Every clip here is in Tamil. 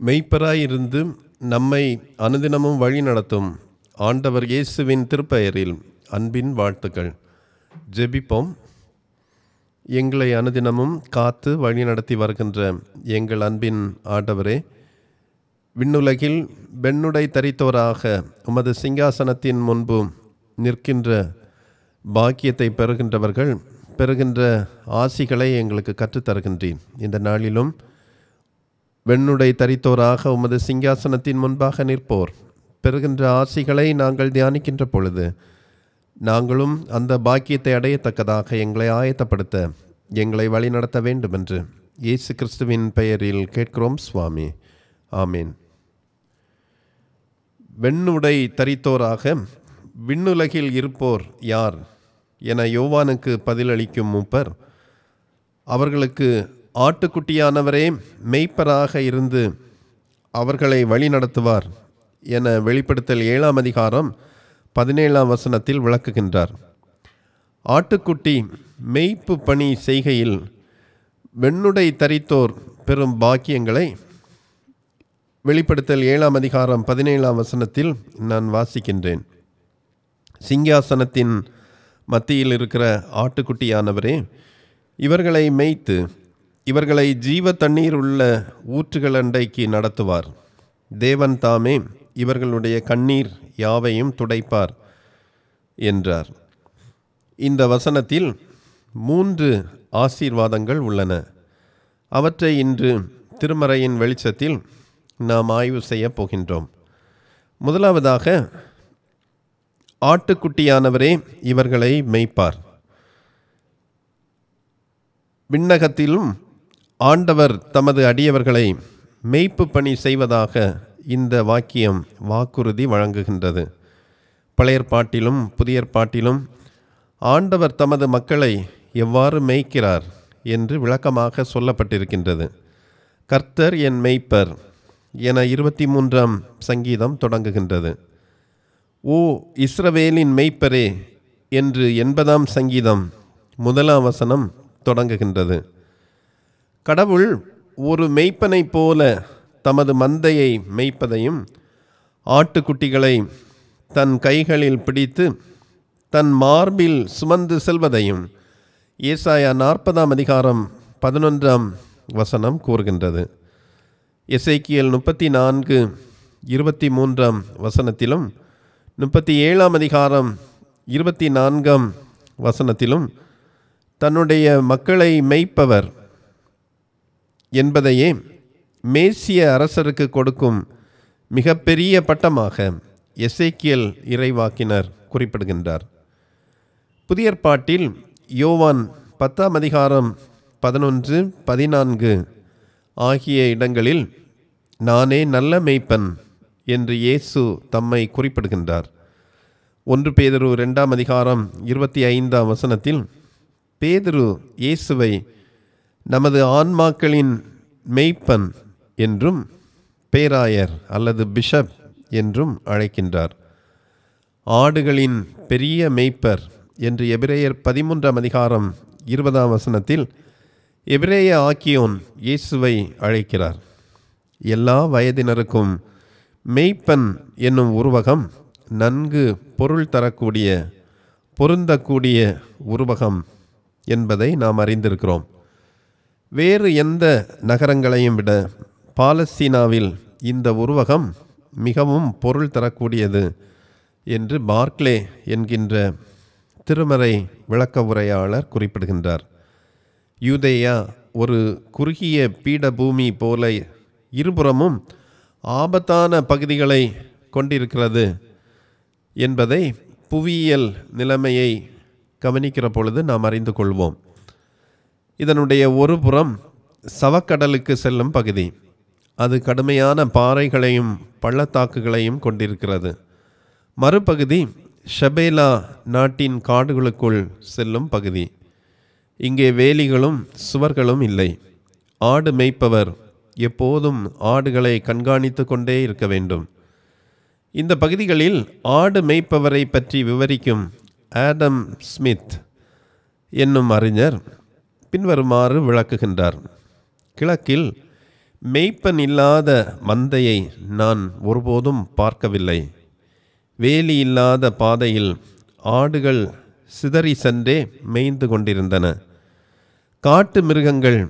மெய்ப்பராயிருந்து நம்மை அனுதினமும் வழி நடத்தும் ஆண்டவர் இயேசுவின் திருப்பெயரில் அன்பின் வாழ்த்துக்கள். ஜெபிப்போம். எங்களை அனுதினமும் காத்து வழி நடத்தி வருகின்ற எங்கள் அன்பின் ஆண்டவரே, விண்ணுலகில் வெண்ணுடை தரித்தோராக உமது சிங்காசனத்தின் முன்பு நிற்கின்ற பாக்கியத்தை பெறுகின்ற ஆசிகளை எங்களுக்கு கற்றுத்தருகின்றீர். இந்த நாளிலும் வெண்ணுடை தரித்தோராக உமது சிங்காசனத்தின் முன்பாக நிற்போர் பெறுகின்ற ஆசிகளை நாங்கள் தியானிக்கின்ற பொழுது நாங்களும் அந்த பாக்கியத்தை அடையத்தக்கதாக எங்களை ஆயத்தப்படுத்த எங்களை வழிநடத்த வேண்டும் என்று இயேசு கிறிஸ்துவின் பெயரில் கேட்கிறோம் சுவாமி. ஆமீன். வெண்ணுடை தரித்தோராக விண்ணுலகில் இருப்போர் யார் என யோவானுக்கு பதிலளிக்கும் மூப்பர், அவர்களுக்கு ஆட்டுக்குட்டியானவரே மெய்ப்பராக இருந்து அவர்களை வழி நடத்துவார் என வெளிப்படுத்தல் 7ஆம் அதிகாரம் 17ஆம் வசனத்தில் விளக்குகின்றார். ஆட்டுக்குட்டி மெய்ப்பு பணி செய்கையில் வெண்ணுடை தரித்தோர் பெறும் பாக்கியங்களை வெளிப்படுத்தல் 7ஆம் அதிகாரம் 17ஆம் வசனத்தில் நான் வாசிக்கின்றேன். சிங்காசனத்தின் மத்தியில் இருக்கிற ஆட்டுக்குட்டியானவரே இவர்களை மேய்த்து இவர்களை ஜீவ தண்ணீர் உள்ள ஊற்றுகள் அண்டைக்கு நடத்துவார். தேவன் தாமே இவர்களுடைய கண்ணீர் யாவையும் துடைப்பார் என்றார். இந்த வசனத்தில் 3 ஆசீர்வாதங்கள் உள்ளன. அவற்றை இன்று திருமறையின் வெளிச்சத்தில் நாம் ஆய்வு செய்ய போகின்றோம். முதலாவதாக, ஆட்டுக்குட்டியானவரே இவர்களை மேய்ப்பார். விண்ணகத்திலும் ஆண்டவர் தமது அடியவர்களை மேய்ப்பு பணி செய்வதாக இந்த வாக்கியம் வாக்குறுதி வழங்குகின்றது. பழைய ஏற்பாட்டிலும் புதிய ஏற்பாட்டிலும் ஆண்டவர் தமது மக்களை எவ்வாறு மேய்க்கிறார் என்று விளக்கமாக சொல்லப்பட்டிருக்கின்றது. கர்த்தர் என் மேய்ப்பர் என 23ஆம் சங்கீதம் தொடங்குகின்றது. ஓ இஸ்ரவேலின் மேய்ப்பரே என்று 80ஆம் சங்கீதம் 1ஆம் வசனம் தொடங்குகின்றது. கடவுள் ஒரு மேய்ப்பனைப் போல தமது மந்தையை மேய்ப்பதையும் ஆட்டுக்குட்டிகளை தன் கைகளில் பிடித்து தன் மார்பில் சுமந்து செல்வதையும் ஏசாயா 40ஆம் அதிகாரம் 11ஆம் வசனம் கூறுகின்றது. எசேக்கியேல் 34:23ஆம் வசனத்திலும் 37ஆம் அதிகாரம் 24ஆம் வசனத்திலும் தன்னுடைய மக்களை மேய்ப்பவர் என்பதையே மேசிய அரசருக்கு கொடுக்கும் மிகப்பெரிய பட்டமாக எசேக்கியேல் இறைவாக்கினர் குறிப்பிடுகின்றார். புதிய ஏற்பாட்டில் யோவான் 10ஆம் அதிகாரம் 11, 14 ஆகிய இடங்களில் நானே நல்ல மேய்ப்பன் என்று இயேசு தம்மை குறிப்பிடுகின்றார். 1 பேதுரு 2ஆம் அதிகாரம் 25ஆம் வசனத்தில் பேதுரு இயேசுவை நமது ஆன்மாக்களின் மேய்ப்பன் என்றும் பேராயர் அல்லது பிஷப் என்றும் அழைக்கின்றார். ஆடுகளின் பெரிய மேய்ப்பர் என்று எபிரேயர் 13ஆம் அதிகாரம் 20ஆம் வசனத்தில் எபிரேய ஆக்கியோன் இயேசுவை அழைக்கிறார். எல்லா வயதினருக்கும் மேய்ப்பன் என்னும் உருவகம் நன்கு பொருள் தரக்கூடிய பொருந்தக்கூடிய உருவகம் என்பதை நாம் அறிந்திருக்கிறோம். வேறு எந்த நகரங்களையும் விட பாலஸ்தீனாவில் இந்த உருவகம் மிகவும் பொருள் தரக்கூடியது என்று பார்க்லே என்கின்ற திருமறை விளக்க உரையாளர் குறிப்பிடுகின்றார். யூதேயா ஒரு குறுகிய பீடபூமி போல இருபுறமும் ஆபத்தான பகுதிகளை கொண்டிருக்கிறது என்பதை புவியியல் நிலைமையை கவனிக்கிற பொழுது நாம் அறிந்து கொள்வோம். இதனுடைய ஒரு புறம் சவக்கடலுக்கு செல்லும் பகுதி. அது கடுமையான பாறைகளையும் பள்ளத்தாக்குகளையும் கொண்டிருக்கிறது. மறுபகுதி ஷபேலா நாட்டின் காடுகளுக்குள் செல்லும் பகுதி. இங்கே வேலிகளும் சுவர்களும் இல்லை. ஆடு மேய்ப்பவர் எப்போதும் ஆடுகளை கண்காணித்து கொண்டே இருக்க வேண்டும். இந்த பகுதிகளில் ஆடு மேய்ப்பவரை பற்றி விவரிக்கும் ஆடம் ஸ்மித் என்னும் அறிஞர் பின்வருமாறு விளக்குகின்றார். கிழக்கில் மேய்ப்பன் இல்லாத மந்தையை நான் ஒருபோதும் பார்க்கவில்லை. வேலி இல்லாத பாதையில் ஆடுகள் சிதறி சென்றே மேய்ந்து கொண்டிருந்தன. காட்டு மிருகங்கள்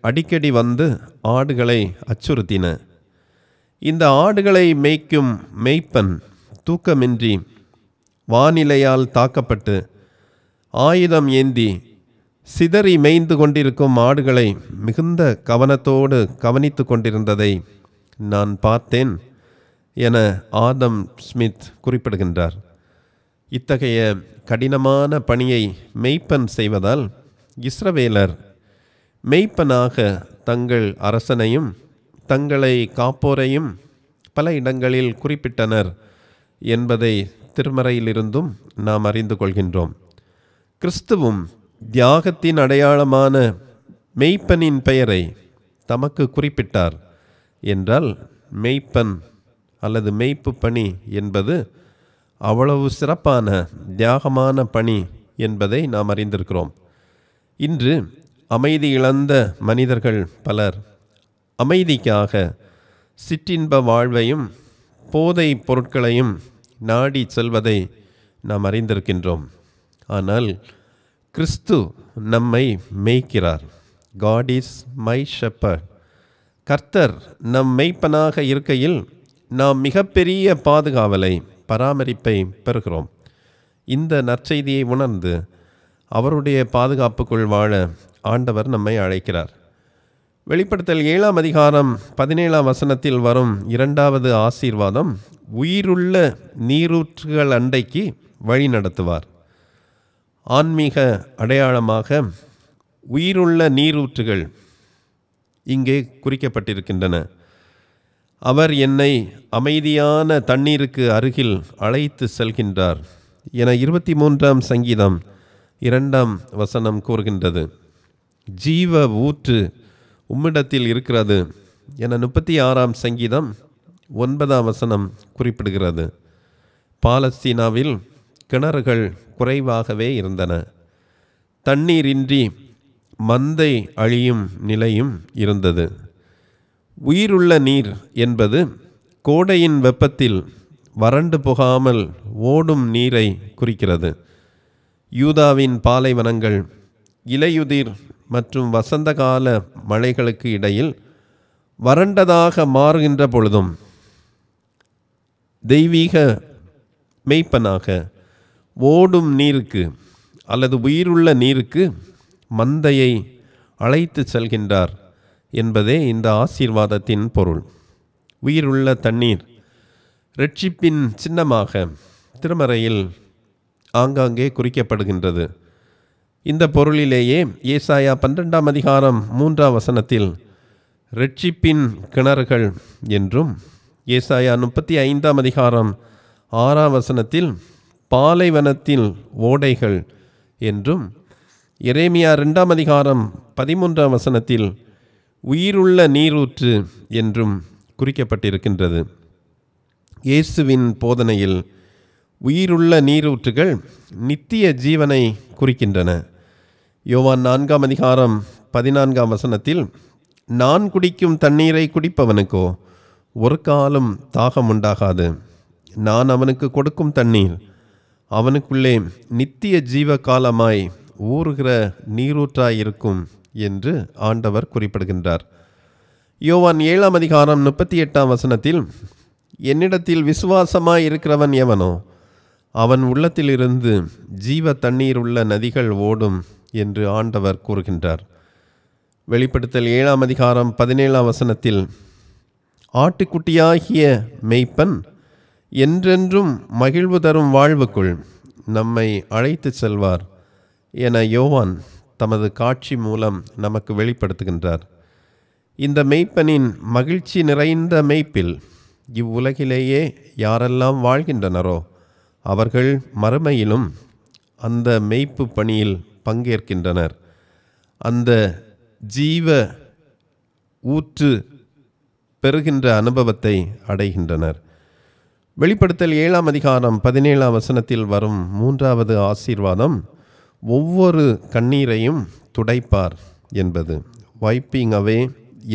அடிக்கடி வந்து ஆடுகளை அச்சுறுத்தின. இந்த ஆடுகளை மேய்க்கும் மேய்ப்பன் தூக்கமின்றி வானிலையால் தாக்கப்பட்டு ஆயுதம் ஏந்தி சிதறி மேய்ந்து கொண்டிருக்கும் ஆடுகளை மிகுந்த கவனத்தோடு கவனித்து கொண்டிருந்ததை நான் பார்த்தேன் என ஆதம் ஸ்மித் குறிப்பிடுகின்றார். இத்தகைய கடினமான பணியை மேய்ப்பன் செய்வதால் இஸ்ரவேலர் மேய்ப்பனாக தங்கள் அரசனையும் தங்களை காப்போரையும் பல இடங்களில் குறிப்பிட்டனர் என்பதை திருமறையிலிருந்தும் நாம் அறிந்து கொள்கின்றோம். கிறிஸ்துவும் தியாகத்தின் அடையாளமான மேய்ப்பனின் பெயரை தமக்கு குறிப்பிட்டார் என்றால் மேய்ப்பன் அல்லது மேய்ப்பு பணி என்பது அவ்வளவு சிறப்பான தியாகமான பணி என்பதை நாம் அறிந்திருக்கிறோம். இன்று அமைதி இழந்த மனிதர்கள் பலர் அமைதிக்காக சிற்றின்ப வாழ்வையும் போதை பொருட்களையும் நாடி செல்வதை நாம் அறிந்திருக்கின்றோம். ஆனால் கிறிஸ்து நம்மை மேய்க்கிறார். God is my shepherd. கர்த்தர் நம் மேய்ப்பனாக இருக்கையில் நாம் மிகப்பெரிய பாதுகாவலை பராமரிப்பை பெறுகிறோம். இந்த நற்செய்தியை உணர்ந்து அவருடைய பாதுகாப்புக்குள் வாழ ஆண்டவர் நம்மை அழைக்கிறார். வெளிப்படுத்தல் 7ஆம் அதிகாரம் 17ஆம் வசனத்தில் வரும் 2வது ஆசீர்வாதம் உயிருள்ள நீரூற்றுகள் அண்டைக்கு வழி நடத்துவார். ஆன்மீக அடையாளமாக உயிருள்ள நீரூற்றுகள் இங்கே குறிக்கப்பட்டிருக்கின்றன. அவர் என்னை அமைதியான தண்ணீருக்கு அருகில் அழைத்து செல்கின்றார் என 23ஆம் சங்கீதம் 2ஆம் வசனம் கூறுகின்றது. ஜீவ ஊற்று உம்மிடத்தில் இருக்கிறது என 36ஆம் சங்கீதம் 9ஆம் வசனம் குறிப்பிடுகிறது. பாலஸ்தீனாவில் கிணறுகள் குறைவாகவே இருந்தன. தண்ணீரின்றி மந்தை அழியும் நிலையும் இருந்தது. உயிருள்ள நீர் என்பது கோடையின் வெப்பத்தில் வறண்டு போகாமல் ஓடும் நீரை குறிக்கிறது. யூதாவின் பாலைவனங்கள் இலையுதிர் மற்றும் வசந்தகால மழைகளுக்கு இடையில் வறண்டதாக மாறுகின்ற பொழுதும் தெய்வீக மேய்ப்பனாக ஓடும் நீருக்கு அல்லது உயிருள்ள நீருக்கு மந்தையை அழைத்து செல்கின்றார் என்பதே இந்த ஆசீர்வாதத்தின் பொருள். உயிருள்ள தண்ணீர் இரட்சிப்பின் சின்னமாக திருமறையில் ஆங்காங்கே குறிக்கப்படுகின்றது. இந்த பொருளிலேயே ஏசாயா 12ஆம் அதிகாரம் 3ஆம் வசனத்தில் இரட்சிப்பின் கிணறுகள் என்றும், ஏசாயா 35ஆம் அதிகாரம் 6ஆம் வசனத்தில் பாலைவனத்தில் ஓடைகள் என்றும், எரேமியா 2ஆம் அதிகாரம் 13ஆம் வசனத்தில் உயிருள்ள நீரூற்று என்றும் குறிக்கப்பட்டிருக்கின்றது. இயேசுவின் போதனையில் உயிருள்ள நீரூற்றுகள் நித்திய ஜீவனை குறிக்கின்றன. யோவான் 4ஆம் அதிகாரம் 14ஆம் வசனத்தில் நான் குடிக்கும் தண்ணீரை குடிப்பவனுக்கோ ஒரு காலம் தாகம் உண்டாகாது, நான் அவனுக்கு கொடுக்கும் தண்ணீர் அவனுக்குள்ளே நித்திய ஜீவ காலமாய் ஊறுகிற நீரூற்றாயிருக்கும் என்று ஆண்டவர் குறிப்பிடுகின்றார். யோவான் 7ஆம் அதிகாரம் 38ஆம் வசனத்தில் என்னிடத்தில் விசுவாசமாய் இருக்கிறவன் எவனோ அவன் உள்ளத்திலிருந்து ஜீவ தண்ணீர் உள்ள நதிகள் ஓடும் என்று ஆண்டவர் கூறுகின்றார். வெளிப்படுத்தல் 7ஆம் அதிகாரம் 17ஆம் வசனத்தில் ஆட்டுக்குட்டியாகிய மேய்ப்பன் என்றென்றும் மகிழ்வு தரும் வாழ்வுக்குள் நம்மை அழைத்து செல்வார் என யோவான் தமது காட்சி மூலம் நமக்கு வெளிப்படுத்துகின்றார். இந்த மேய்ப்பனின் மகிழ்ச்சி நிறைந்த மேய்ப்பில் இவ்வுலகிலேயே யாரெல்லாம் வாழ்கின்றனரோ அவர்கள் மறுமையிலும் அந்த மேய்ப்பு பணியில் பங்கேற்கின்றனர். அந்த ஜீவ ஊற்று பெறுகின்ற அனுபவத்தை அடைகின்றனர். வெளிப்படுத்தல் 7ஆம் அதிகாரம் 17ஆம் வசனத்தில் வரும் 3வது ஆசீர்வாதம் ஒவ்வொரு கண்ணீரையும் துடைப்பார் என்பது. வைப்பிங் அவே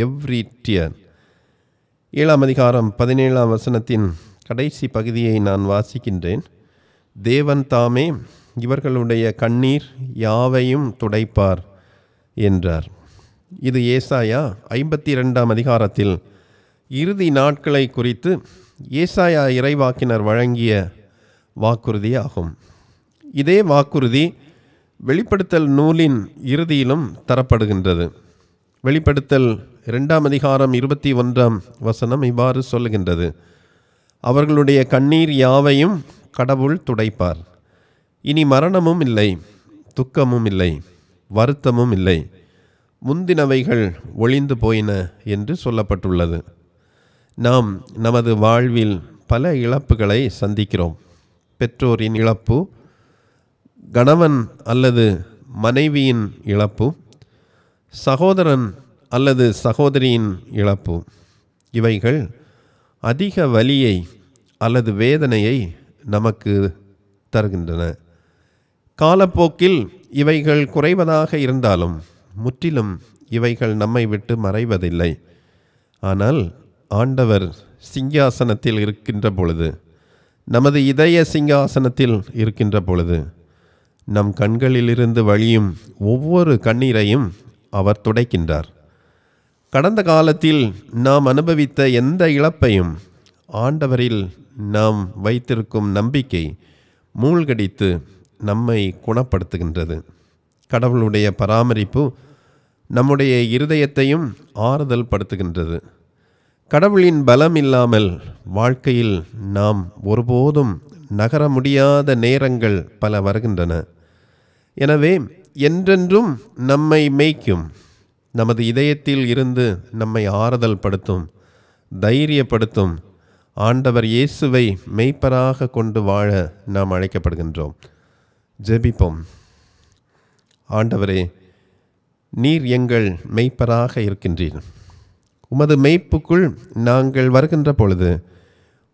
எவ்ரி டியர். 7ஆம் அதிகாரம் 17ஆம் வசனத்தின் கடைசி பகுதியை நான் வாசிக்கின்றேன். தேவன் தாமே இவர்களுடைய கண்ணீர் யாவையும் துடைப்பார் என்றார். இது ஏசாயா 52ஆம் அதிகாரத்தில் இறுதி நாட்களை குறித்து ஏசாயா இறைவாக்கினர் வழங்கிய வாக்குறுதியாகும். இதே வாக்குறுதி வெளிப்படுத்தல் நூலின் இறுதியிலும் தரப்படுகின்றது. வெளிப்படுத்தல் 2ஆம் அதிகாரம் 21ஆம் வசனம் இவ்வாறு சொல்லுகின்றது: அவர்களுடைய கண்ணீர் யாவையும் கடவுள் துடைப்பார். இனி மரணமும் இல்லை, துக்கமும் இல்லை, வருத்தமும் இல்லை, முந்தினவைகள் ஒளிந்து போயின என்று சொல்லப்பட்டுள்ளது. நாம் நமது வாழ்வில் பல இழப்புகளை சந்திக்கிறோம். பெற்றோரின் இழப்பு, கணவன் அல்லது மனைவியின் இழப்பு, சகோதரன் அல்லது சகோதரியின் இழப்பு. இவைகள் அதிக வலியை அல்லது வேதனையை நமக்கு தருகின்றன. காலப்போக்கில் இவைகள் குறைவதாக இருந்தாலும் முற்றிலும் இவைகள் நம்மை விட்டு மறைவதில்லை. ஆனால் ஆண்டவர் சிங்காசனத்தில் இருக்கின்ற பொழுது, நமது இதய சிங்காசனத்தில் இருக்கின்ற பொழுது, நம் கண்களிலிருந்து வழியும் ஒவ்வொரு கண்ணீரையும் அவர் துடைக்கின்றார். கடந்த காலத்தில் நாம் அனுபவித்த எந்த இழப்பையும் ஆண்டவரில் நாம் வைத்திருக்கும் நம்பிக்கை மூழ்கடித்து நம்மை குணப்படுத்துகின்றது. கடவுளுடைய பராமரிப்பு நம்முடைய இருதயத்தையும் ஆறுதல் படுத்துகின்றது. கடவுளின் பலம் இல்லாமல் வாழ்க்கையில் நாம் ஒருபோதும் நகர முடியாத நேரங்கள் பல வருகின்றன. எனவே என்றென்றும் நம்மை மேய்க்கும், நமது இதயத்தில் இருந்து நம்மை ஆறுதல் படுத்தும், தைரியப்படுத்தும் ஆண்டவர் இயேசுவை மெய்ப்பராக கொண்டு வாழ நாம் அழைக்கப்படுகின்றோம். ஜெபிப்போம். ஆண்டவரே, நீர் எங்கள் மெய்ப்பராக இருக்கின்றீர். உமது மெய்ப்புக்குள் நாங்கள் வருகின்ற பொழுது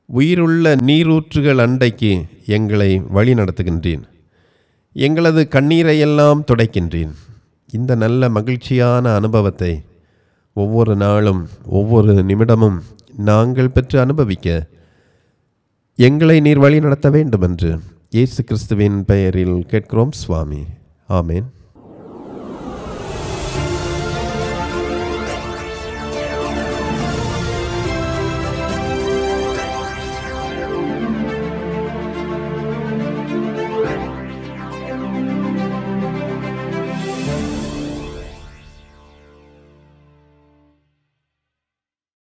உயிருள்ள நீரூற்றுகள் அண்டைக்கு எங்களை வழி நடத்துகின்றீன். எங்களது கண்ணீரையெல்லாம் துடைக்கின்றீன். இந்த நல்ல மகிழ்ச்சியான அனுபவத்தை ஒவ்வொரு நாளும் ஒவ்வொரு நிமிடமும் நாங்கள் பெற்று அனுபவிக்க எங்களை நீர் வழி நடத்த வேண்டும் என்று இயேசு கிறிஸ்துவின் பெயரில் கேட்கிறோம் சுவாமி. ஆமேன்.